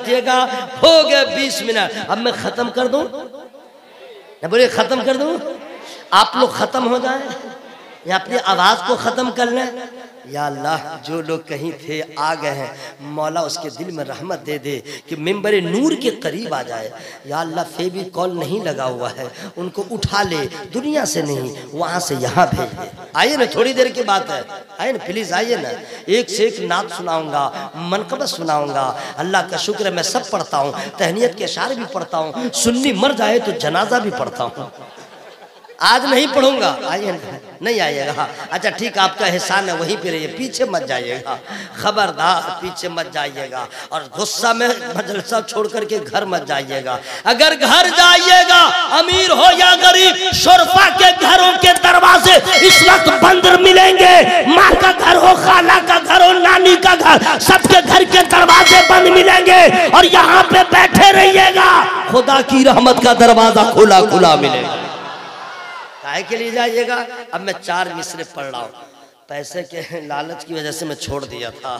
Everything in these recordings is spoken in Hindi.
दिएगा। हो गए 20 मिनट, अब मैं खत्म कर दूं ना? बोलिए खत्म कर दूं? आप लोग खत्म हो जाए या अपनी आवाज को खत्म कर लें। या अल्लाह, जो लोग कहीं थे आ गए हैं, मौला उसके दिल में रहमत दे दे कि मिंबर नूर के करीब आ जाए। या अल्लाह, फेविकॉल नहीं लगा हुआ है, उनको उठा ले, दुनिया से नहीं वहाँ से यहाँ भेज दे। आइए ना, थोड़ी देर की बात है, आइए ना प्लीज़, आइए ना। एक से एक नात सुनाऊंगा, मनकबत सुनाऊंगा। अल्लाह का शुक्र है मैं सब पढ़ता हूँ, तहनीयत के अशार भी पढ़ता हूँ, सुन्नी मर जाए तो जनाजा भी पढ़ता हूँ। आज नहीं पढ़ूंगा, आइए नहीं आइएगा। हाँ अच्छा ठीक, आपका एहसान है, वहीं पे रहिए, पीछे मत जाइएगा, खबरदार पीछे मत जाइएगा। और गुस्सा में मजलसा छोड़ करके घर मत जाइएगा। अगर घर जाइएगा, अमीर हो या गरीब, शोरफा के घरों के दरवाजे इस वक्त बंद मिलेंगे। माँ का घर हो, खाला का घर हो, नानी का घर, सबके घर के दरवाजे बंद मिलेंगे और यहाँ पे बैठे रहिएगा। खुदा की रहमत का दरवाजा खुला खुला मिलेगा। काहे के लिए जाइएगा? अब मैं 4 मिसरे पढ़ रहा हूँ, पैसे के लालच की वजह से मैं छोड़ दिया था।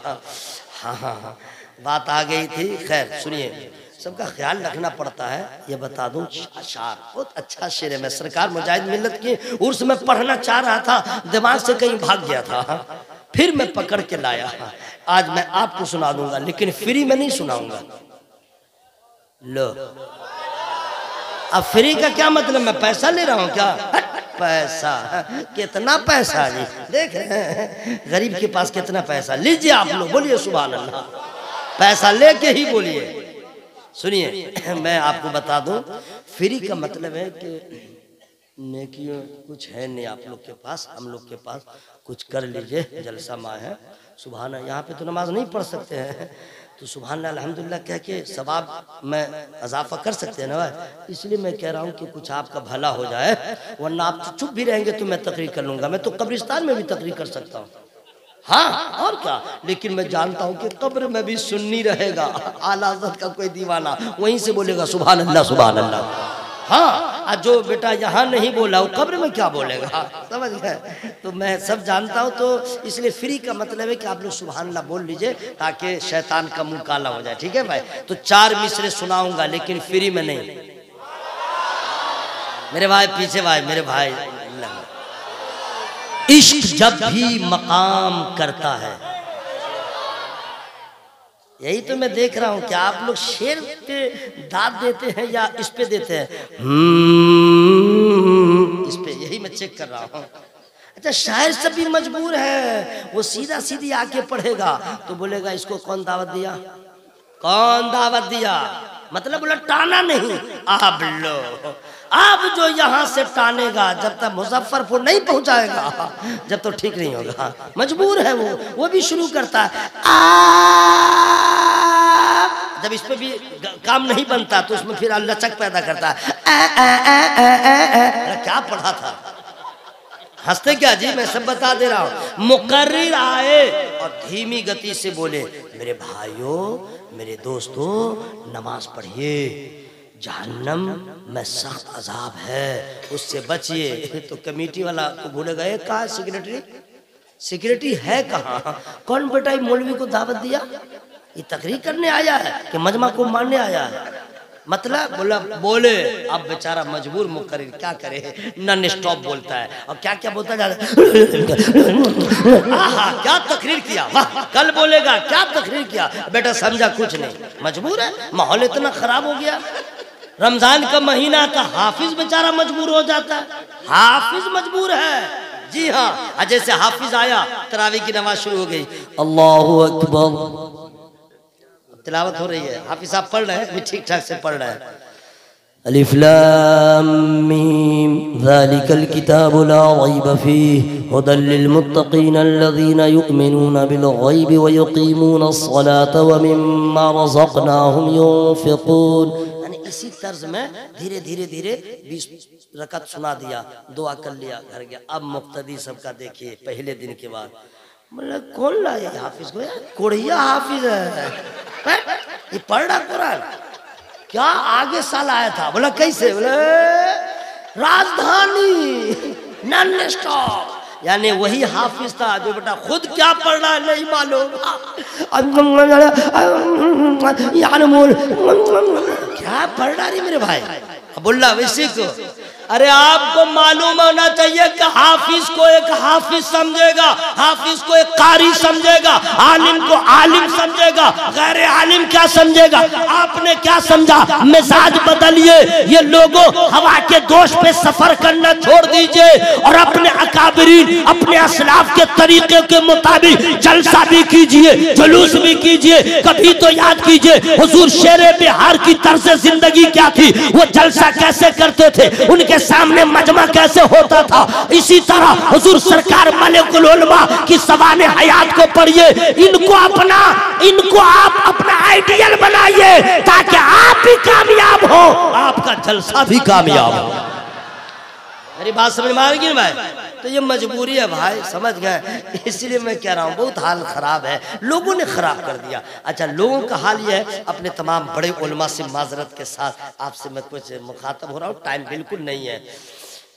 हाँ हाँ हाँ, बात आ गई थी। खैर सुनिए, सबका ख्याल रखना पड़ता है। ये बता दूं, अशार बहुत अच्छा शेर है। मैं सरकार मुजाहिद मिल्लत की उर्स में पढ़ना चाह रहा था, दिमाग से कहीं भाग गया था, फिर मैं पकड़ के लाया। आज मैं आपको सुना दूंगा, लेकिन फ्री में नहीं सुनाऊंगा। लो, अब फ्री का क्या मतलब? मैं पैसा ले रहा हूँ क्या? पैसा, कितना पैसा जी, देख रहे हैं गरीब के पास कितना पैसा। लीजिए आप लोग, बोलिए सुभान अल्लाह, पैसा लेके ही बोलिए। सुनिए, मैं आपको बता दूं, फ्री का मतलब है कि नेकी कुछ है नहीं आप लोग के पास, हम लोग के पास कुछ कर लीजिए। जलसा माँ है, सुभान। यहाँ पे तो नमाज नहीं पढ़ सकते हैं, तो सुभान अल्हम्दुलिल्लाह कह के सवाब में इजाफा कर सकते हैं ना। इसलिए मैं कह रहा हूँ कि कुछ आपका भला हो जाए, वरना आप चुप भी रहेंगे तो मैं तकरीर कर लूँगा। मैं तो कब्रिस्तान में भी तकरीर कर सकता हूँ, हाँ और क्या। लेकिन मैं जानता हूँ कि कब्र में भी सुन्नी रहेगा, आला हज़रत का कोई दीवाना, वहीं से बोलेगा सुभान अल्लाह सुभान अल्लाह। हाँ, जो बेटा यहाँ नहीं बोला वो कब्र में क्या बोलेगा, समझ गए? तो मैं सब जानता हूँ, तो इसलिए फ्री का मतलब है कि आप लोग सुभान अल्लाह बोल लीजिए ताकि शैतान का मुंह काला हो जाए। ठीक है भाई? तो 4 मिसरे सुनाऊंगा, लेकिन फ्री में नहीं। मेरे भाई पीछे, भाई मेरे भाई, इश्क जब भी मकाम करता है, यही तो मैं देख रहा हूं कि आप लोग शेर पे दाद देते हैं या इस पे देते हैं, इस पे, यही मैं चेक कर रहा हूं। अच्छा, शायर सब भी मजबूर है, वो सीधा सीधी आके पढ़ेगा तो बोलेगा इसको कौन दावत दिया, कौन दावत दिया, मतलब बोला टाना नहीं। अब लो, अब जो यहाँ से टानेगा जब तक मुजफ्फरपुर नहीं पहुँचाएगा, जब तो ठीक नहीं होगा। मजबूर है वो भी शुरू करता है। जब इस पे भी काम नहीं बनता तो उसमें फिर लचक पैदा करता है। क्या पढ़ा था, हंसते क्या जी, मैं सब बता दे रहा हूँ। मुकर्रिर आए और धीमी गति से बोले, मेरे भाइयों मेरे दोस्तों नमाज पढ़िए, जहन्नम में सख्त अजाब है, उससे बचिए। तो कमेटी वाला को भूले गए, कहाँ सेक्रेटरी है कहाँ? कौन बेटा मौलवी को दावत दिया? ये तकरीर करने आया है कि मजमा को मारने आया है? मतलब बोले। अब बेचारा मजबूर मुकर्रिर क्या करे, नॉन स्टॉप बोलता है और क्या क्या बोलता जा रहा है। क्या तकरीर किया, वाह, कल बोलेगा क्या तकरीर किया। बेटा समझा कुछ नहीं, मजबूर है, माहौल इतना खराब हो गया। रमजान का महीना था, हाफिज बेचारा मजबूर हो जाता है, हाफिज मजबूर है। जी हाँ, जैसे हाफिज आया, तरावी की नमाज शुरू हो गई, अल्लाहु अकबर, तिलावत हो रही है, हाफिज साहब पढ़ रहे हैं, ठीक ठाक से पढ़ रहे हैं। अलिफ लाम मीम ज़ालिकल किताबु ला रैब फीहि हुदल लिल मुत्तक़ीन अल्लज़ीना युमिनूना बिल गैबि व युक़ीमूनस सलाता व मिम्मा रज़क़नाहुम युनफ़िक़ून। यानी इसी तर्ज में धीरे धीरे 20 रकत सुना दिया, दुआ कर लिया, घर गया। अब मुक्तदी सबका देखिए, पहले दिन के बाद मतलब कौन लाया हाफिज को, यार कोढ़िया हाफिज है, ये पढ़ रहा कुरान क्या? आगे साल आया था, बोला कैसे? बोले राजधानी नॉन स्टॉप, यानी वही हाफिज था जो बेटा खुद क्या पढ़ रहा है नहीं मालूम। क्या पढ़ रहा है मेरे भाई, अब्दुल्ला वैसे को। अरे आपको मालूम होना चाहिए कि हाफिज को एक हाफिज समझेगा, हाफिज को एक कारी समझेगा, आलिम को आलिम समझेगा, गैर आलिम क्या समझेगा। आपने क्या समझा, मिजाज बदलिए। ये लोगों हवा के दोष पे सफर करना छोड़ दीजिए और अपने अकाबरीन अपने असलाफ के तरीके के मुताबिक जलसा भी कीजिए, जुलूस भी कीजिए। कभी तो याद कीजिए हुजूर शेरे बिहार की तर्ज जिंदगी क्या थी, वो जलसा कैसे करते थे, उनके सामने मजमा कैसे होता था। इसी तरह हुजूर सरकार मलिकुल उलमा की सवाने हयात को पढ़िए। इनको आप अपना आइडियल बनाइए ताकि आप भी कामयाब हो, आपका जलसा भी कामयाब हो। मेरी बात समझ में आ गई भाई। तो ये मजबूरी है भाई, समझ गए। इसलिए मैं कह रहा हूँ बहुत हाल खराब है, लोगों ने खराब कर दिया। अच्छा, लोगों का हाल ये है, अपने तमाम बड़े उलमा से माजरत के साथ आपसे मैं कुछ मुखातब हो रहा हूँ, टाइम बिल्कुल नहीं है।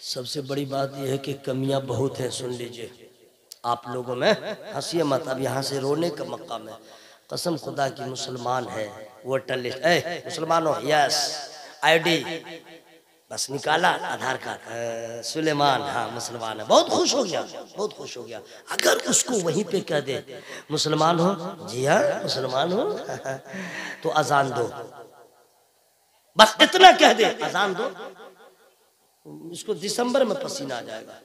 सबसे बड़ी बात यह है कि कमियां बहुत हैं, सुन लीजिए आप लोगों में, हंसिए मत। अब यहाँ से रोने का मकाम है। कसम खुदा की मुसलमान है, वोटर लिस्ट मुसलमान हो, यस ID बस निकाला, आधार कार्ड सुलेमान, हाँ मुसलमान है, बहुत खुश हो गया, बहुत खुश हो गया। अगर उसको वहीं पे कह दे मुसलमान हो, जी हाँ मुसलमान हो, तो अजान दो, बस इतना कह दे अजान दो, उसको दिसंबर में पसीना आ जाएगा।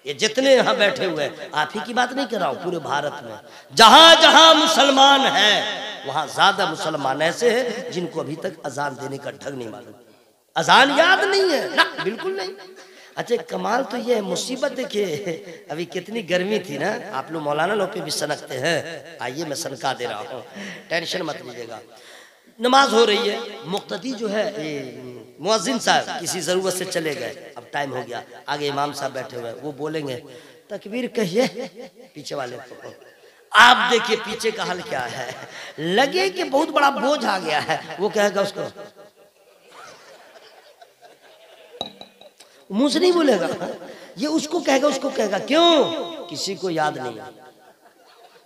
ये जितने यहाँ बैठे हुए हैं, आप ही की बात नहीं कर रहा हूँ, पूरे भारत में जहां जहां मुसलमान है वहां ज्यादा मुसलमान ऐसे हैं जिनको अभी तक अजान देने का ढंग नहीं मालूम, अजान याद नहीं है ना, बिल्कुल नहीं। अच्छा, कमाल तो ये है, मुसीबत देखिए अभी कितनी गर्मी थी ना, आप लोग मौलाना लोग पे भी सनकते हैं, आइए मैं सनका दे रहा हूँ, टेंशन मत लीजिएगा। नमाज हो रही है, मुक्तदी जो है मुअज्जिन साहब किसी जरूरत से चले गए, अब टाइम हो गया, आगे इमाम साहब बैठे हुए वो बोलेंगे तकबीर कहिए, पीछे वाले को आप देखिए पीछे का हाल क्या है, लगे कि बहुत बड़ा बोझ आ गया है, वो कहेगा उसको मुंह से नहीं बोलेगा, ये उसको कहेगा, क्यों, किसी को याद नहीं,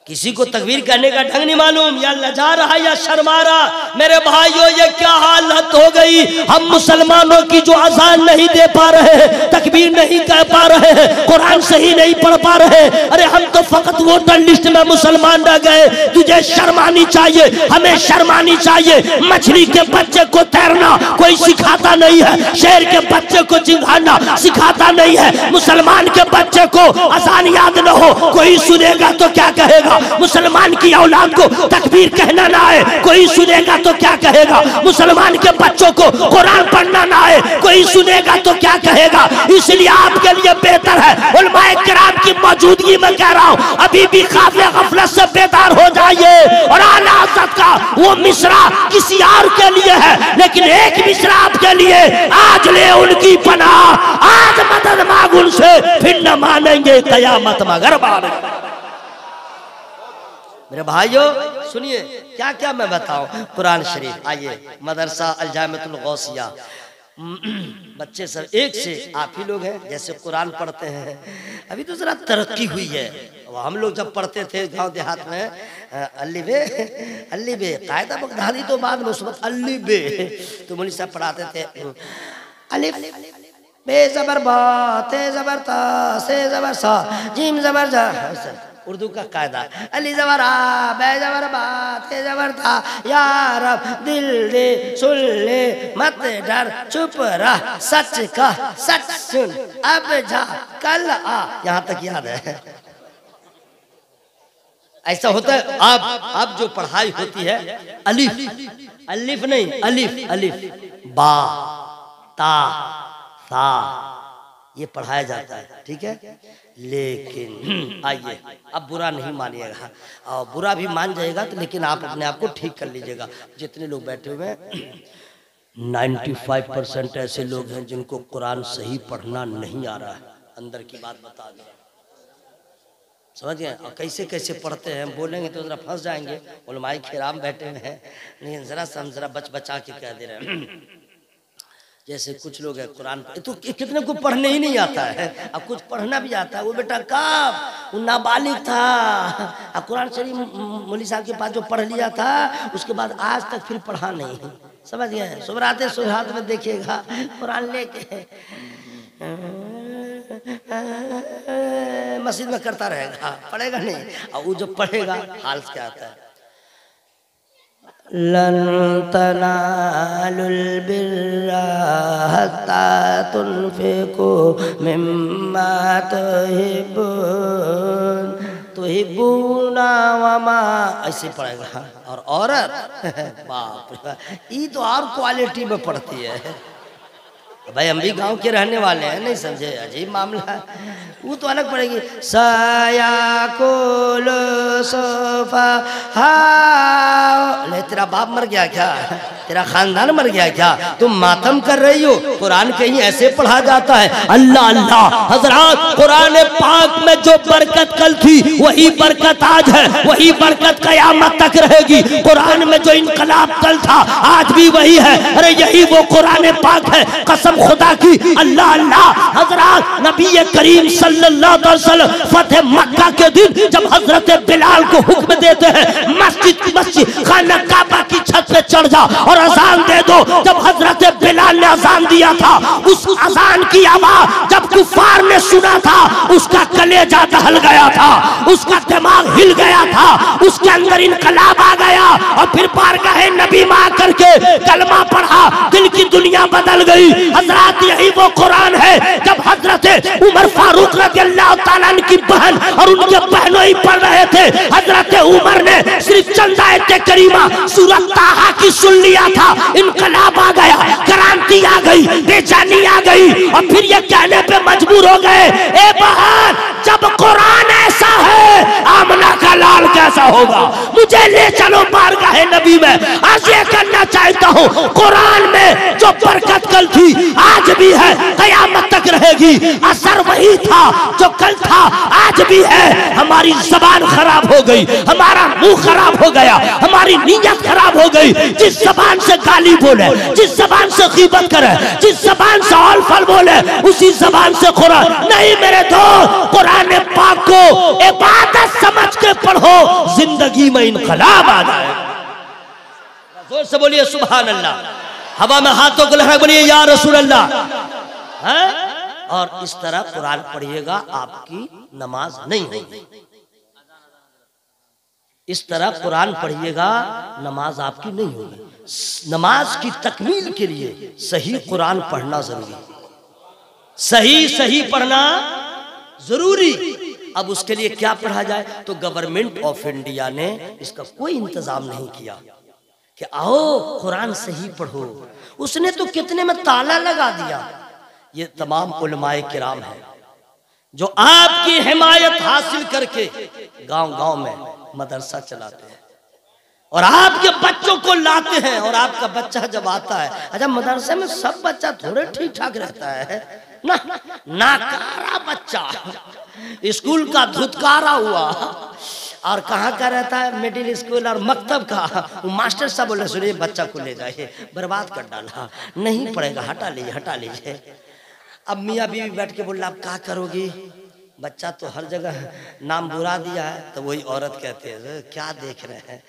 किसी को तकबीर करने का ढंग नहीं मालूम, या लजा रहा या शर्मा रहा। मेरे भाइयों ये क्या हालत हो गई, हम मुसलमानों की जो अजान नहीं दे पा रहे हैं, तकबीर नहीं कह पा रहे हैं, कुरान सही नहीं पढ़ पा रहे। अरे हम तो फकत वोटर लिस्ट में मुसलमान रह गए, तुझे शर्मानी चाहिए, हमें शर्मानी चाहिए। मछली के बच्चे को तैरना कोई सिखाता नहीं है, शेर के बच्चे को चिंगाना सिखाता नहीं है, मुसलमान के बच्चे को अजान याद न हो कोई सुनेगा तो क्या कहेगा, मुसलमान की औलाद को तकबीर कहना ना आए कोई सुनेगा तो क्या कहेगा, मुसलमान के बच्चों को कुरान पढ़ना ना आए कोई सुनेगा तो क्या कहेगा। इसलिए आपके लिए बेहतर है, उलमाए किराम की मौजूदगी में कह रहा हूं, अभी भी काफिले गफलत से बेदार हो जाइए। और आला हज़रत का वो मिसरा किसी और के लिए है, लेकिन एक मिसरा आपके लिए, आज ले उनकी पनाह, आज मदद मांग उनसे, फिर न मानेंगे कयामत मगर मानेंगे। मेरे भाइयों सुनिए क्या क्या मैं बताऊं, कुरान शरीफ, आइए मदरसा अल जामिअतुल गौसिया, बच्चे सब एक से आप ही लोग हैं जैसे कुरान पढ़ते हैं, अभी तो जरा तरक्की हुई है। हम लोग जब पढ़ते थे गांव देहात में अल्ली बे कायदा बगदादी तो बाद में उस वक्त अल्ली बे तो मौलवी साहब पढ़ाते थे, अलिफ बे जबर बा ते जबर ता से जबर सा जीम जबर जा, उर्दू का कायदा, अली जबर आ बे जबर बा ते जबर था, यार दिल दे सुन ले मत डर चुप रह सच का सच सुन अब जा कल आ, यहाँ तक याद है। ऐसा होता है अब जो पढ़ाई होती है, अलिफ अलिफ नहीं अलिफ अलिफ बा ता सा ये पढ़ाया जाता है, ठीक है। लेकिन आइए अब बुरा नहीं मानिएगा, और बुरा भी मान जाएगा तो, लेकिन आप अपने आप को ठीक कर लीजिएगा। जितने लोग बैठे हुए हैं 95% ऐसे लोग हैं जिनको कुरान सही पढ़ना नहीं आ रहा है, अंदर की बात बता दें, समझ गए। और कैसे कैसे पढ़ते हैं बोलेंगे तो जरा फंस जाएंगे, उलमाए किराम बैठे हुए हैं, लेकिन जरा बचा के कह दे रहे हैं। जैसे कुछ लोग हैं कुरान तो कितने को पढ़ने ही नहीं आता है, अब कुछ पढ़ना भी आता है। वो बेटा कब वो नाबालिग था, अब कुरान शरीफ मौलवी साहब के पास जो पढ़ लिया था उसके बाद आज तक फिर पढ़ा नहीं। समझ गए? सुबराते सुबरात में देखिएगा कुरान लेके मस्जिद में करता रहेगा, पढ़ेगा नहीं। और वो जो पढ़ेगा हाल क्या आता है, लन तनालुल बिर्रा हत्ता तुनफिकू मिम्मा तुहिब्बूना वमा, ऐसे पढ़ेगा। और औरत बाप रे, ये तो और क्वालिटी में पढ़ती है। भाई हम भी गांव के रहने वाले हैं, नहीं समझे? अजीब मामला है। वो तो अलग पड़ेगी। साया कुल सोफा ले, तेरा बाप मर गया क्या? तेरा खानदान मर गया क्या? तुम मातम कर रही हो? कुरान कहीं ऐसे पढ़ा जाता है? अल्लाह अल्लाह हजरात, कुरान पाक में जो बरकत कल थी वही बरकत आज है, वही बरकत कयामत तक रहेगी। कुरान में जो इनकलाब कल था आज भी वही है। अरे यही वो कुरान पाक है, कसम खुदा की। अल्लाह अल्लाह हजरात, नबी करीम सल्लल्लाहु अलैहि वसल्लम फतेह मक्का के दिन जब हजरत बिलाल को हुक्म देते हैं मस्जिद खाना काबा की छत पे चढ़ जा और अजान दे दो। जब हजरत बिलाल ने अजान दिया था, उस अजान की आवाज जब कुफार ने सुना था, उसका कलेजा दहल गया था, उसका दिमाग हिल गया था, उसके अंदर इनकलाब आ गया। और फिर बारगाह नबी में आकर के कलमा पढ़ा, दिल की दुनिया बदल गई। हजरत यही वो कुरान है जब हजरत उमर फारूक रज़ियल्लाहु ताला अन्हु की बहन और उनके बहनों ही पढ़ रहे थे, हजरत उमर ने सिर्फ चंद आयत करीमा सूरत ताहा की सुन लिया था, इनकलाब आ गया, क्रांति आ गई, बेचैनी आ गई। और फिर ये कहने पे मजबूर हो गए, ए बहन जब कुरान ऐसा है आमना का लाल कैसा होगा? मुझे ले चलो बारगाह नबी में। आज ये करना चाहता हूँ, कुरान में जो बरकत कल थी आज भी है, कयामत तक रहेगी। असर वही था जो कल था आज भी है। हमारी जबान खराब हो गई, हमारा मुंह खराब हो गया, हमारी नीयत खराब हो गई। जिस जबान से गाली बोले, जिस जबान से गीबत करे, जिस जबान से औल फल बोले, उसी जबान से कुरान नहीं। मेरे दोस्त, कुरान पाक को इबादत समझ के पढ़ो, जिंदगी में इनकलाब आ जाए। जोर से बोलिए सुभान अल्लाह। हवा में हाथों को लहरा बोलिए या रसूल अल्लाह। और इस तरह कुरान पढ़िएगा, आपकी नमाज नहीं होगी। इस तरह कुरान पढ़िएगा, नमाज आपकी नहीं होगी। नमाज की तकमील के लिए सही कुरान पढ़ना जरूरी, सही पढ़ना जरूरी। अब उसके लिए क्या पढ़ा जाए? तो गवर्नमेंट ऑफ इंडिया ने इसका कोई इंतजाम नहीं किया कि आओ कुरान सही पढ़ो। उसने तो कितने में ताला लगा दिया। ये तमाम उलमाए किराम हैं जो आपकी हिमायत हासिल करके गांव-गांव में मदरसा चलाते हैं और आपके बच्चों को लाते हैं। और आपका बच्चा जब आता है, अच्छा मदरसे में सब बच्चा थोड़े ठीक ठाक रहता है ना, नाकारा बच्चा स्कूल का धुतकारा हुआ और कहाँ का रहता है, मिडिल स्कूल और मकतब का। वो मास्टर साहब बोले सुनिए बच्चा को ले जाइए, बर्बाद कर डाला, नहीं पड़ेगा, हटा लीजिए। अब मियाँ बीवी बैठ के बोला आप क्या करोगी? बच्चा तो हर जगह नाम बुरा दिया है। तो वही औरत कहते हैं क्या देख रहे हैं,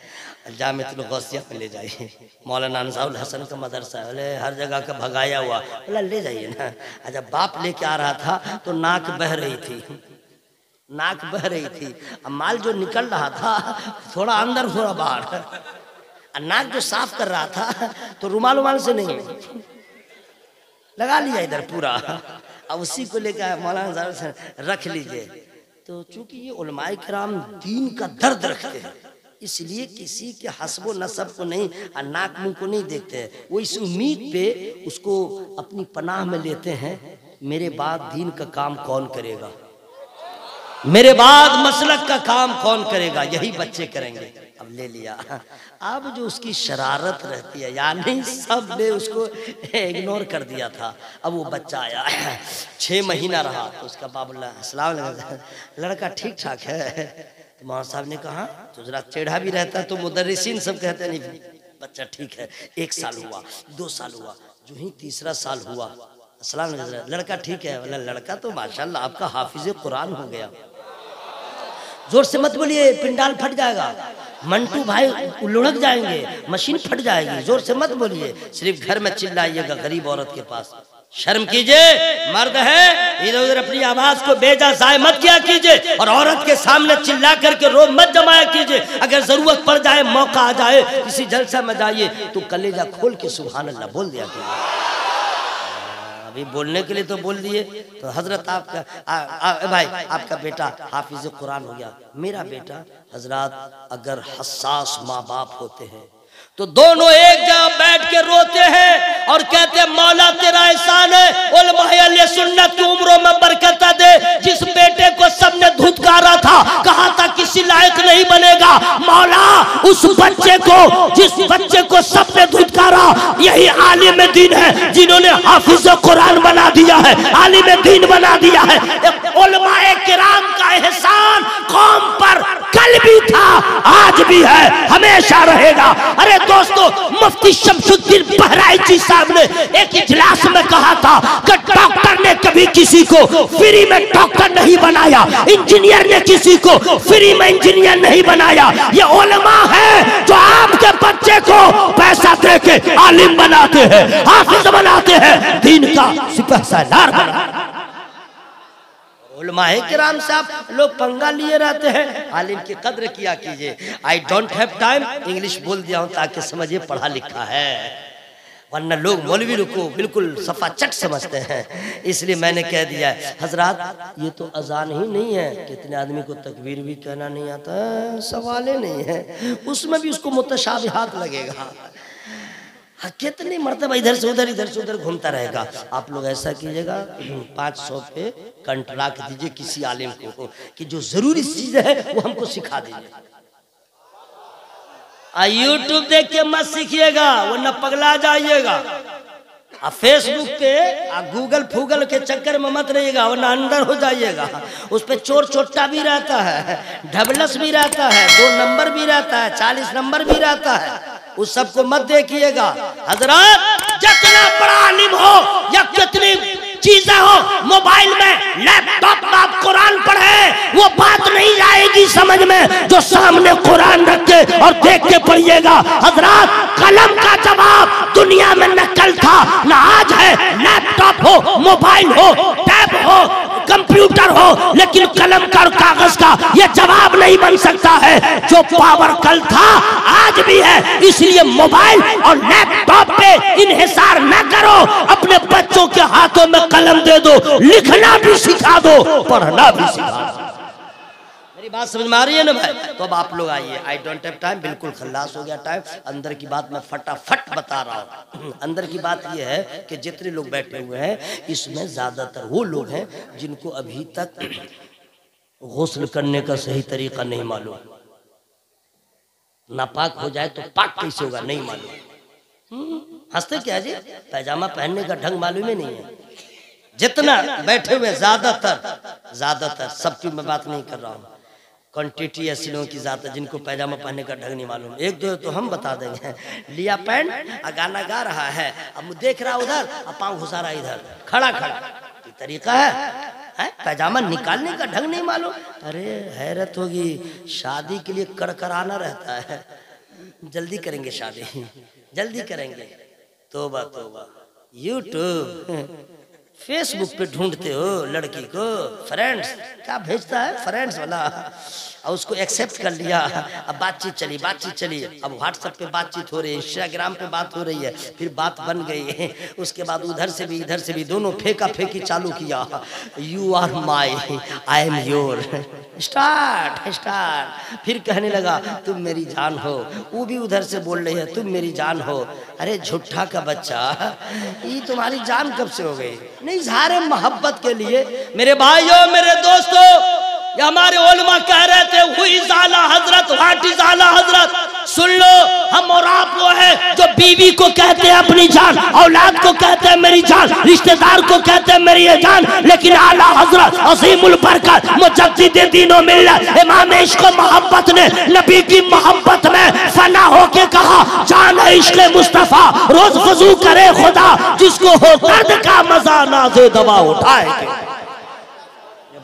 जामिअतुल गौसिया में ले जाइए, मौलाना अंसारुल हसन का मदरसा है, बोले हर जगह का भगाया हुआ, बोला ले जाइए ना। अच्छा बाप लेके आ रहा था तो नाक बह रही थी, अब माल जो निकल रहा था थोड़ा अंदर थोड़ा बाहर। नाक जो साफ कर रहा था तो रुमाल से नहीं लगा लिया इधर पूरा। अब उसी को लेकर मौलाना से रख लीजिए। तो चूंकि ये उलमाए किराम दीन का दर्द रखते हैं, इसलिए किसी के हस्बो नसब को नहीं, नाक मुंह को नहीं देखते हैं। वो इस उम्मीद पे उसको अपनी पनाह में लेते हैं, मेरे बाद दीन का काम कौन करेगा, मेरे बाद मसलक का काम कौन करेगा, यही बच्चे करेंगे। अब ले लिया। अब जो उसकी शरारत रहती है, यानी सब ने उसको इग्नोर कर दिया था। अब वो बच्चा आया 6 महीना रहा तो उसका बाप बोला अस्सलाम वालेकुम, लड़का ठीक ठाक है। तो मौलाना साहब ने कहा तो जरा टेढ़ा भी रहता है तो मुदर्रिसीन सब कहते नहीं बच्चा ठीक है। 1 साल हुआ, 2 साल हुआ, जो ही तीसरा साल हुआ, अस्सलाम वालेकुम, लड़का ठीक है? बोला लड़का तो माशाल्लाह आपका हाफिज कुरान हो गया। जोर से मत बोलिए, पिंडाल फट जाएगा, मंटू भाई लुढ़क जाएंगे, मशीन फट जाएगी। जोर से मत बोलिए, सिर्फ घर में चिल्लाइएगा गरीब औरत के पास। शर्म कीजिए, मर्द है, इधर उधर अपनी आवाज को बेजा जाय मत किया कीजिए, और औरत के सामने चिल्ला करके रो मत जमाया कीजिए। अगर जरूरत पड़ जाए, मौका आ जाए, किसी जलसा में जाइए तो कलेजा खोल के सुभान अल्लाह बोल दिया कीजिए। अभी बोलने के लिए तो बोल दिए। तो हजरत आपका भाई आपका बेटा हाफिज कुरान हो गया। मेरा बेटा हजरत अगर हसास माँ बाप होते हैं तो दोनों एक जगह बैठ के रोते हैं और कहते हैं मौला तेरा एहसान है, उलमा सुन्नत की उम्रों में बरकत दे। जिस बेटे को सबने धुतकारा था, कहा था किसी लायक नहीं बनेगा, मौला उस बच्चे को, जिस बच्चे को सबने धुतकारा, यही आलिम दीन है जिन्होंने हाफिज कुरान बना दिया है, आलिम दीन बना दिया है। उलमा किराम का एहसान कौम पर कल भी था, आज भी है, हमेशा रहेगा। अरे दोस्तों, मुफ्ती शमसुद्दीन बहराइची साहब ने एक इजलास में कहा था कि डॉक्टर ने कभी किसी को फ्री में डॉक्टर नहीं बनाया, इंजीनियर ने किसी को फ्री में इंजीनियर नहीं बनाया। ये उलमा है जो आपके बच्चे को पैसा दे के आलिम बनाते हैं, हाफिज बनाते हैं, दीन का सिपह सालार बनाते हैं। उलमाए किराम से आप लोग पंगा लिए रहते हैं, आलिम की कद्र किया कीजिए। I don't have time, English बोल दिया हूं ताकि समझिए पढ़ा लिखा है, वरना लोग मौलवी को बिल्कुल सफा चट समझते हैं, इसलिए मैंने कह दिया है। हजरात ये तो अजान ही नहीं है, कितने आदमी को तकबीर भी कहना नहीं आता, सवाल ही नहीं है, उसमें भी उसको मुतशाबिहात लगेगा। कितनी मर्तबा इधर से उधर घूमता रहेगा। आप लोग ऐसा कीजिएगा, 500 पे कंट्रैक्ट दीजिए किसी आलिम को कि जो जरूरी चीज है वो हमको सिखा दीजिए। यूट्यूब देख के मत सीखिएगा, वरना पगला जाइएगा। फेसबुक पे गूगल फूगल के चक्कर में मत रहिएगा, वरना अंदर हो जाइएगा। उस पे चोर चोट्टा भी रहता है, ढबलस भी रहता है, 2 नंबर भी रहता है, 40 नंबर भी रहता है, उस सबको मत देखिएगा। हजरत जितना बड़ा आलिम हो या कितनी चीजें हो, मोबाइल में लैपटॉप में आप कुरान पढ़े, वो बात नहीं आएगी समझ में जो सामने कुरान रख के और देख के पढ़िएगा। हजरत कलम का जवाब दुनिया में न कल था न आज है, लैपटॉप हो, मोबाइल हो, टैब हो, कंप्यूटर हो, लेकिन कलम का और कागज का ये जवाब नहीं बन सकता है। जो पावर कल था आज भी है, इसलिए मोबाइल और लैपटॉप पे इन्हिसार न करो, अपने बच्चों के हाथों में कलम दे दो, लिखना भी सिखा दो, पढ़ना भी सिखा दो। मेरी बात समझ में आ रही है ना भाई? तो अब आप लोग आइए, आई डोंट हैव टाइम, बिल्कुल खल्लास हो गया टाइम। अंदर की बात मैं फटाफट बता रहा हूँ। अंदर की बात यह है कि जितने लोग बैठे हुए हैं इसमें ज्यादातर वो लोग हैं जिनको अभी तक गुस्ल करने का सही तरीका नहीं मालूम। नापाक हो जाए तो पाक कैसे होगा नहीं मालूम। हंसते क्या जी, पैजामा पहनने का ढंग मालूम ही नहीं है। जितना बैठे हुए ज्यादातर सबकी मैं बात नहीं कर रहा हूँ, क्वांटिटी ऐसी लोगों की ज्यादा जिनको पैजामा पहनने का ढंग नहीं मालूम। एक दो तो हम बता देंगे, लिया पैंट, गाना गा रहा है, अब देख रहा उधर, अब पाँव घुसा रहा इधर, खड़ा ये तरीका है? पैजामा निकालने का ढंग नहीं मालूम? अरे हैरत होगी, शादी के लिए कड़कड़ाना रहता है। जल्दी करेंगे शादी, जल्दी करेंगे, तौबा तौबा। यूट्यूब फेसबुक पे ढूंढते हो लड़की को, फ्रेंड्स क्या भेजता है, फ्रेंड्स वाला, और उसको एक्सेप्ट कर लिया। अब बातचीत चली, अब व्हाट्सएप पे बातचीत हो रही है, इंस्टाग्राम पे बात हो रही है, फिर बात बन गई है। उसके बाद उधर से भी इधर से भी दोनों फेंका फेंकी चालू किया। You are my, I am your, start. फिर कहने लगा तुम मेरी जान हो, वो भी उधर से बोल रही है तुम मेरी जान हो। अरे झुट्ठा का बच्चा, ये तुम्हारी जान कब से हो गई? नहीं, इज़हार मोहब्बत के लिए। मेरे भाइयों, मेरे दोस्तों, ये हमारे उलमा कह रहे थे, हुई आला हजरत, व्हाट इज आला हजरत। सुन लो, हम और आप वो है जो बीवी को कहते हैं अपनी जान, औलाद को कहते हैं मेरी जान, रिश्तेदार को कहते हैं मेरी ये जान, लेकिन आला हजरत अज़ीमुल बरकत मुजद्दिद दीन व मिल्लत इमाम इश्क मोहब्बत ने नबी की मोहब्बत में फना होके कहा, जान है इश्क मुस्तफा, रोज वजू करे खुदा, जिसको हो दर्द का मजा नाज़े दवा उठाए।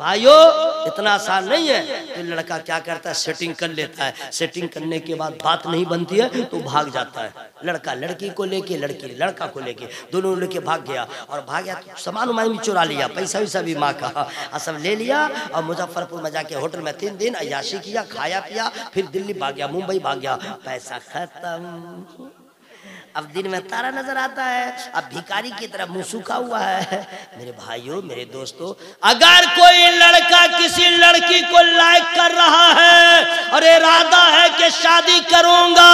भाइयों इतना आसान नहीं है। तो लड़का क्या करता है, सेटिंग कर लेता है, सेटिंग करने के बाद बात नहीं बनती है तो भाग जाता है। लड़का लड़की को लेके, लड़की लड़का को लेके, दोनों लेके भाग गया। और भाग गया तो सामान उमान भी चुरा लिया, पैसा वैसा भी माँ का सब ले लिया। और मुजफ्फरपुर में जाके होटल में 3 दिन अय्याशी किया, खाया पिया, फिर दिल्ली भाग गया, मुंबई भाग गया, पैसा खत्म। अब दिन में तारा नजर आता है, अब भिखारी की तरह मुंह सूखा हुआ है। मेरे भाइयों, मेरे दोस्तों, अगर कोई लड़का किसी लड़की को लाइक कर रहा है और इरादा है कि शादी करूंगा,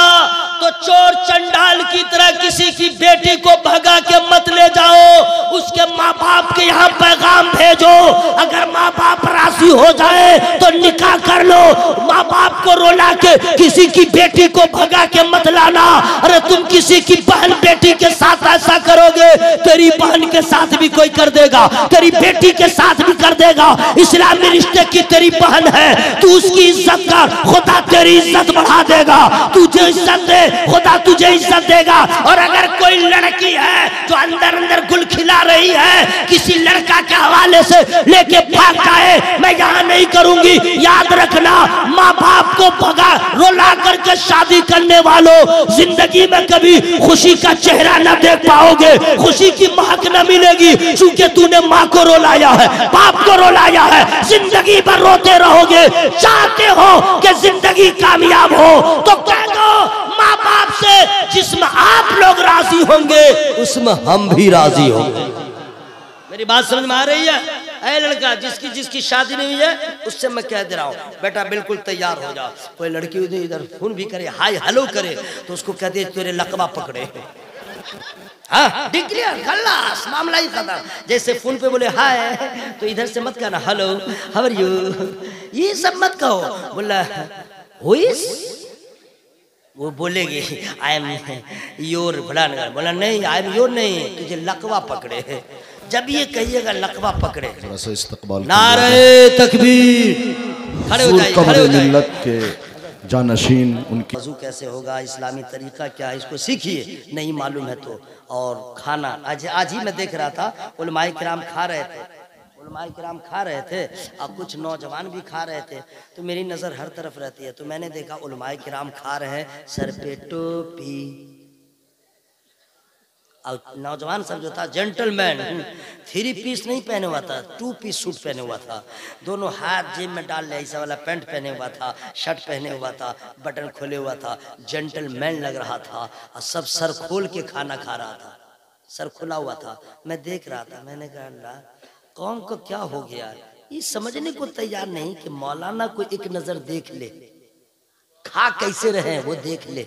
तो चोर चंडाल की तरह किसी की बेटी को भगा के मत ले जाओ। उसके माँ बाप के यहाँ पैगाम भेजो, अगर माँ बाप राजी हो जाए तो निकाह कर लो। माँ बाप को रोला के किसी की बेटी को भगा के मत लाना। अरे तुम किसी की बहन बेटी के साथ ऐसा करोगे, तेरी बहन के साथ भी कोई कर देगा, तेरी बेटी के साथ भी कर देगा। इस्लामी रिश्ते की तेरी बहन है, तू उसकी इज्जत कर, खुदा तेरी इज्जत बढ़ा देगा। तुझे इज्जत दे, खुदा तुझे इज्जत देगा। और अगर कोई लड़की है जो अंदर अंदर गुल खिला रही है, किसी लड़का के हवाले से लेके भाग जाए, मैं यहाँ नहीं करूंगी, याद रखना, माँ बाप को भगा रोला करके शादी करने वालों, जिंदगी में कभी खुशी का चेहरा न देख पाओगे, खुशी की महक न मिलेगी, क्योंकि तूने माँ को रोलाया है, बाप को रोलाया है, जिंदगी भर रोते रहोगे। चाहते हो कि जिंदगी कामयाब हो तो कह दो माँ बाप से, जिसमें आप लोग राजी होंगे उसमें हम भी राजी होंगे। मेरी बात समझ में आ रही है? ऐ लड़का, जिसकी शादी नहीं हुई है, उससे मैं कह दे रहा हूँ, बेटा बिल्कुल तैयार हो जा। कोई लड़की इधर फोन भी करे, हाय हेलो करे, तो उसको कह दे तेरे लकवा पकड़े। हाँ, डिक्लेयर खल्लास, मामला ही खत्म। जैसे फोन पे बोले हाय, तो इधर से मत कहना हेलो हाउ आर यू, ये सब मत कहो। बोला हु इज, वो बोलेगी आई एम योर फलान, बोला नहीं आई एम योर नहीं, तुझे लकवा पकड़े। जब ये कहिएगा लकवा पकड़े, नारे तकबीर, खड़े हो जाइए, खड़े हो जाइए। के जानशीन उनकी वज़ू कैसे होगा, इस्लामी तरीका क्या है, इसको सीखिए, नहीं मालूम है तो। और खाना आज ही मैं देख रहा था, उलमाए किराम खा रहे थे, उलमाए किराम खा रहे थे, अब कुछ नौजवान भी खा रहे थे, तो मेरी नज़र हर तरफ रहती है। तो मैंने देखा उलमाए किराम खा रहे हैं, सर पे टोपी, और नौजवान सब जो था जेंटलमैन, 3 पीस नहीं पहने हुआ था, 2 पीस सूट पहने हुआ था, दोनों हाथ जेब में डाल ले, ऐसा वाला पैंट पहने हुआ था, शर्ट पहने हुआ था, बटन खोले हुआ था, जेंटलमैन लग रहा था। और सब सर खोल के खाना खा रहा था, सर खुला हुआ था। मैं देख रहा था, मैंने कहा अल्लाह, कौम को क्या हो गया, ये समझने को तैयार नहीं कि मौलाना को एक नजर देख ले, खा कैसे रहे वो देख ले,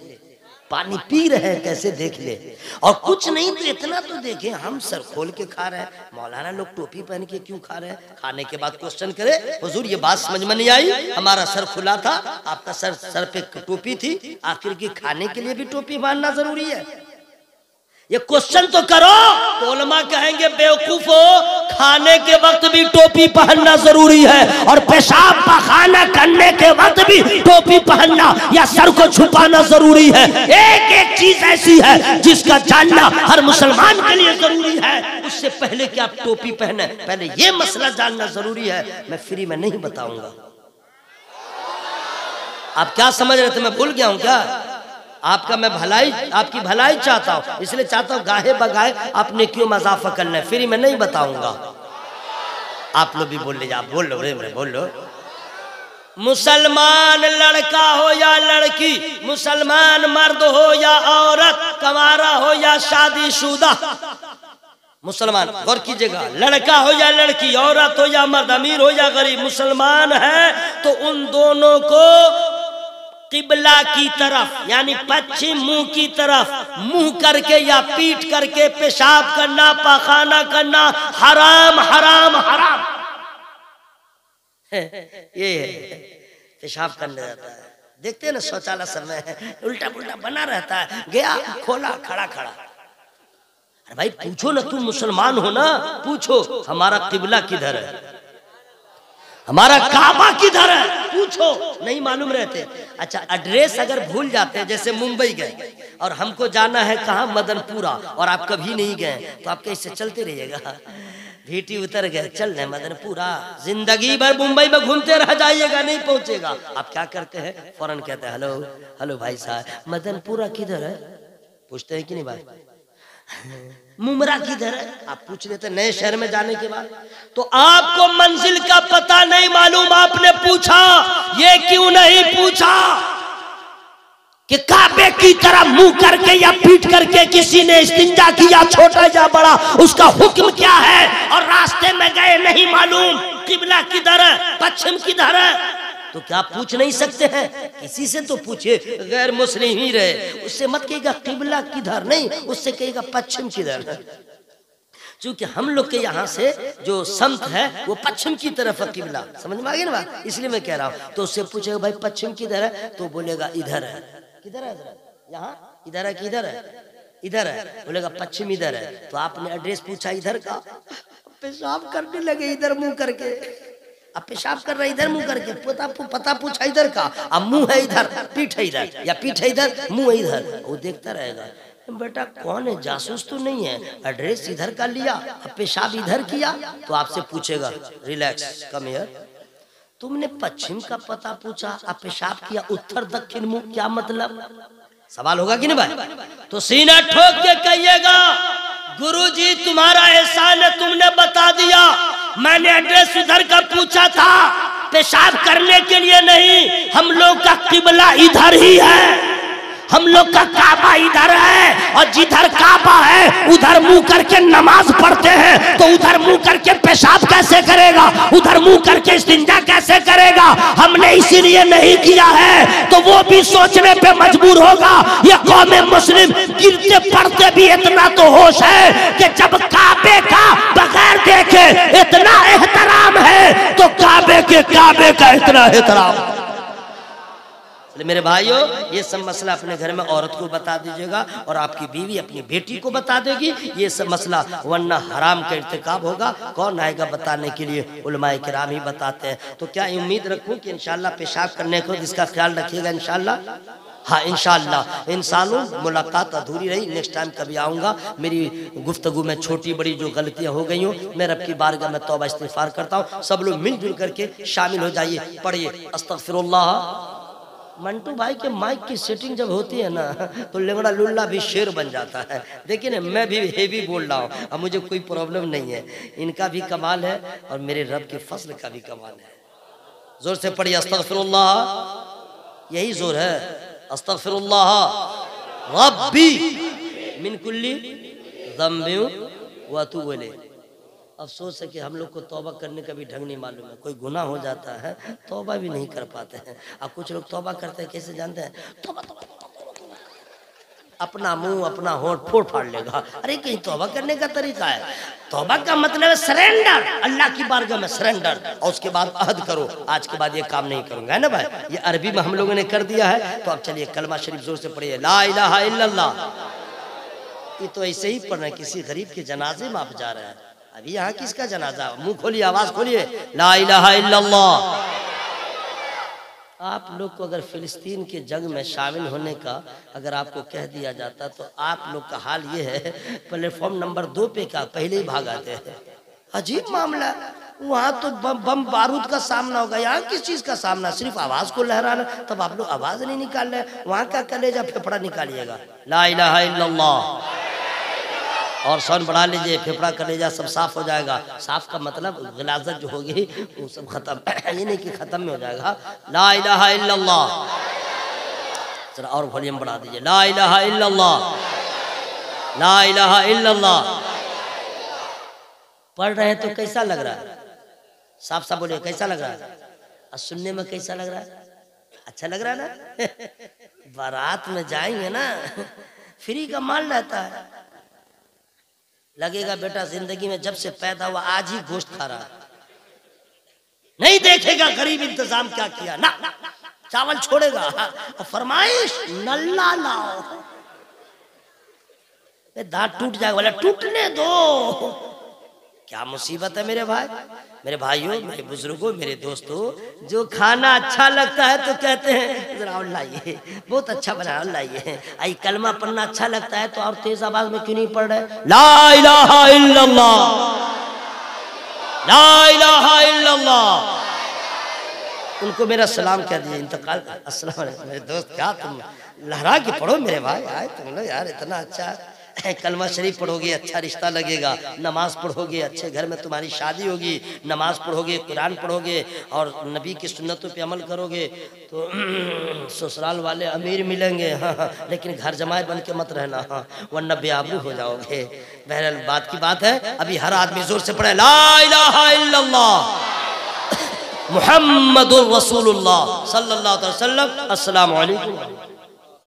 पानी पी रहे हैं कैसे देख ले, और कुछ नहीं तो इतना तो देखें, हम सर खोल के खा रहे हैं, मौलाना लोग टोपी पहन के क्यों खा रहे हैं? खाने के बाद क्वेश्चन करे, हुजूर ये बात समझ में नहीं आई, हमारा सर खुला था, आपका सर पे टोपी थी, आखिर की खाने के लिए भी टोपी बांधना जरूरी है? ये क्वेश्चन तो करो। तो उलमा कहेंगे बेवकूफो, खाने के वक्त भी टोपी पहनना जरूरी है, और पेशाब पखाना करने के वक्त भी टोपी पहनना या सर को छुपाना जरूरी है। एक एक चीज ऐसी है जिसका जानना हर मुसलमान के लिए जरूरी है। उससे पहले कि आप टोपी पहने, पहले ये मसला जानना जरूरी है। मैं फ्री में नहीं बताऊंगा। आप क्या समझ रहे थे, मैं भूल गया हूं क्या? आपका मैं भलाई, आपकी भलाई चाहता हूँ, इसलिए चाहता हूँ गाहे बगाहे आपने क्यों मजाफा करना है, फ्री में नहीं बताऊंगा। आप लोग भी बोल लीजिए, आप बोल लो रे, बोल लो। मुसलमान लड़का हो या लड़की, मुसलमान मर्द हो या औरत, कमारा हो या शादीशुदा, मुसलमान, गौर कीजिएगा, लड़का हो या लड़की, औरत हो या मर्द, अमीर हो या गरीब, मुसलमान है तो उन दोनों को किबला की तरफ यानी पश्चिम मुंह की तरफ मुंह करके या पीठ करके पेशाब करना, पखाना करना हराम हराम हराम। ये पेशाब करने जाता है, देखते हैं ना शौचालय समय उल्टा पुल्टा बना रहता है, गया खोला खड़ा खड़ा। अरे भाई पूछो ना, तुम मुसलमान हो ना, पूछो हमारा किबला किधर है, हमारा काबा किधर है, पूछो, नहीं मालूम रहते। अच्छा एड्रेस अगर भूल जाते हैं, जैसे मुंबई गए और हमको जाना है कहाँ, मदनपुरा, और आप कभी नहीं गए तो आप कैसे चलते रहिएगा, भीटी उतर गए, चल रहे मदनपुरा, जिंदगी भर मुंबई में घूमते रह जाइएगा, नहीं पहुंचेगा। आप क्या करते हैं, फौरन कहते हैं हेलो हेलो भाई साहब मदनपुरा किधर है, पूछते हैं कि नहीं भाई, मुमरा किधर है, आप पूछ लेते नए शहर में जाने के बाद। तो आपको मंजिल का पता नहीं मालूम, आपने पूछा, ये क्यों नहीं पूछा कि काबे की तरह मुंह करके या पीट करके किसी ने इस्तिंजा किया, छोटा या बड़ा, उसका हुक्म क्या है, और रास्ते में गए नहीं मालूम किबला किधर है, पश्चिम किधर है, तो क्या पूछ नहीं सकते हैं, किसी से तो पूछे, गैर मुस्लिम ही रहे उससे मत कहिएगा किबला किधर, नहीं उससे कहिएगा पश्चिम किधर है। क्योंकि हम लोग के यहाँ से जो संत है वो पश्चिम की तरफ है किबला, समझ में आ गया ना बात, इसलिए मैं कह रहा हूँ। तो उससे पूछेगा भाई पश्चिम किधर है, तो बोलेगा इधर है, किधर है, यहाँ इधर है, किधर है, इधर है, बोलेगा पश्चिम इधर है। तो आपने एड्रेस पूछा इधर का, पेशाब करने लगे इधर मुंह करके, अब पेशाब कर रहा है इधर मुंह करके, पता पूछा इधर का, अब मुंह है इधर, पीठ है इधर, या पीठ है इधर, मुंह है इधर, वो देखता रहेगा बेटा कौन है, जासूस तो नहीं है, एड्रेस इधर का लिया, अब पेशाब इधर किया, तो आपसे पूछेगा रिलैक्स कम हियर, तुमने पश्चिम का पता पूछा, अब पेशाब किया उत्तर दक्षिण मुंह, क्या मतलब, सवाल होगा कि नहीं भाई। तो सीना ठोक के कहिएगा गुरुजी तुम्हारा एहसान है, तुमने बता दिया, मैंने एड्रेस उधर का पूछा था, पेशाब करने के लिए नहीं, हम लोग का किबला इधर ही है, हम लोग का काबा इधर है, और जिधर काबा है उधर मुंह करके नमाज पढ़ते हैं, तो उधर मुंह करके पेशाब कैसे करेगा, उधर मुंह करके इस्तिंजा कैसे करेगा, हमने इसीलिए नहीं किया है। तो वो भी सोचने पे मजबूर होगा, ये कौम मुस्लिम गिरते पड़ते भी इतना तो होश है कि जब काबे का बगैर देखे इतना एहतराम है, तो काबे का इतना एहतराम। मेरे भाइयों ये सब मसला अपने घर में औरत को बता दीजिएगा, और आपकी बीवी अपनी बेटी को बता देगी ये सब मसला, वरना हराम का इर्तिकाब होगा, कौन आएगा बताने के लिए, उलमाए किराम ही बताते हैं। तो क्या उम्मीद रखूं कि इंशाल्लाह पेशाब करने को जिसका ख्याल रखिएगा इंशाल्लाह, हाँ इंशाल्लाह। इंसानों मुलाकात अधूरी रही, नेक्स्ट टाइम कभी आऊँगा। मेरी गुफ्तगू में छोटी बड़ी जो गलतियाँ हो गई हो, मैं रब की बारगाह में तौबा इस्तिग़फ़ार करता हूँ। सब लोग मिलजुल करके शामिल हो जाइए, पढ़िए अस्तग़फ़िरुल्लाह। मंटू भाई के माइक की सेटिंग जब होती है ना, तो लेंगड़ा लुल्ला भी शेर बन जाता है। देखिए ना, मैं भी हेवी बोल रहा हूँ, अब मुझे कोई प्रॉब्लम नहीं है, इनका भी कमाल है और मेरे रब के फजल का भी कमाल है। जोर से पढ़िए अस्तग़फ़िरुल्लाह, यही जोर है, अस्तग़फ़िरुल्लाह रब्बी मिन कुल्ली ज़ंबिन व अतूबु इलैह। अफसोस है कि हम लोग को तौबा करने का भी ढंग नहीं मालूम है। कोई गुनाह हो जाता है तौबा भी नहीं कर पाते हैं। अब कुछ लोग तौबा करते हैं कैसे जानते हैं, तौबा तौबा अपना मुंह अपना होंठ फोड़ फाड़ लेगा। अरे कहीं तौबा करने का तरीका है? तौबा का मतलब है सरेंडर, अल्लाह की बारगाह में सरेंडर, और उसके बाद अहद करो आज के बाद ये काम नहीं करूंगा, है ना भाई। ये अरबी में हम लोगों ने कर दिया है। तो अब चलिए कलमा शरीफ जोर से पढ़िए, ला इलाहा इल्लल्लाह। ये तो ऐसे ही पढ़ रहे हैं, किसी गरीब के जनाजे में आप जा रहे हैं। अभी यहाँ किसका जनाजा, मुंह खोलिए आवाज खोलिए, ला इलाहा इल्लल्लाह। आप लोग को अगर फिलिस्तीन के जंग में शामिल होने का अगर आपको कह दिया जाता तो आप लोग का हाल ये है, प्लेटफॉर्म नंबर 2 पे का पहले ही भाग आते हैं। अजीब मामला, वहाँ तो बम बारूद का सामना होगा, यहाँ किस चीज का सामना, सिर्फ आवाज को लहराना। तब आप लोग आवाज नहीं निकाल रहे, वहाँ का कलेजा फेफड़ा निकालिएगा, ला इलाहा इल्लल्लाह। और साउंड बढ़ा लीजिए, फेफड़ा कलेजा सब साफ हो जाएगा। साफ का मतलब गिलाजत जो होगी वो सब खत्म, ये नहीं कि खत्म में हो जाएगा। ला इलाहा इल्लल्लाह, जरा और वॉल्यूम बढ़ा दीजिए, ला इलाहा इल्लल्लाह, ला इलाहा इल्लल्लाह। पढ़ रहे हैं तो कैसा लग रहा है? साफ साफ बोलिए, कैसा लग रहा है? और सुनने में कैसा लग रहा है? अच्छा लग रहा है ना? बारात में जाएंगे ना, फ्री का माल रहता है, लगेगा बेटा जिंदगी में जब से पैदा हुआ आज ही गोश्त खा रहा है, नहीं देखेगा गरीब इंतजाम क्या किया ना। चावल छोड़ेगा। और फरमाइश नल्ला लाओ, दांत टूट जाएगा, बोला टूटने दो। क्या मुसीबत है मेरे भाई, मेरे भाइयों, मेरे बुजुर्गों, मेरे दोस्तों, जो खाना अच्छा लगता है तो कहते हैं जरा और लाइए, बहुत अच्छा बना और लाइए। आई कलमा पढ़ना अच्छा लगता है तो और तेज आवाज में क्यों नहीं पढ़ रहे? ला इलाहा इल्लल्लाह, ला इलाहा इल्लल्लाह। उनको मेरा सलाम कह दिए, इंतकाल कर। अस्सलाम वालेकुम मेरे दोस्त, क्या तुम लहरा के पढ़ो मेरे भाई, आए तुम लोग यार, इतना अच्छा कलमा शरीफ पढ़ोगे अच्छा रिश्ता लगेगा, नमाज पढ़ोगे अच्छे घर में तुम्हारी शादी होगी, नमाज पढ़ोगे, कुरान पढ़ोगे और नबी की सुन्नतों पे अमल करोगे तो ससुराल वाले अमीर मिलेंगे। हाँ, लेकिन घर जमाए बन के मत रहना, हाँ, वरना बेआबरू हो जाओगे। बहरहाल बात की बात है, अभी हर आदमी जोर से पढ़े ला इलाहा इल्लल्लाह मुहम्मदुर रसूलुल्लाह सल्लल्लाहु अलैहि वसल्लम। अस्सलाम वालेकुम।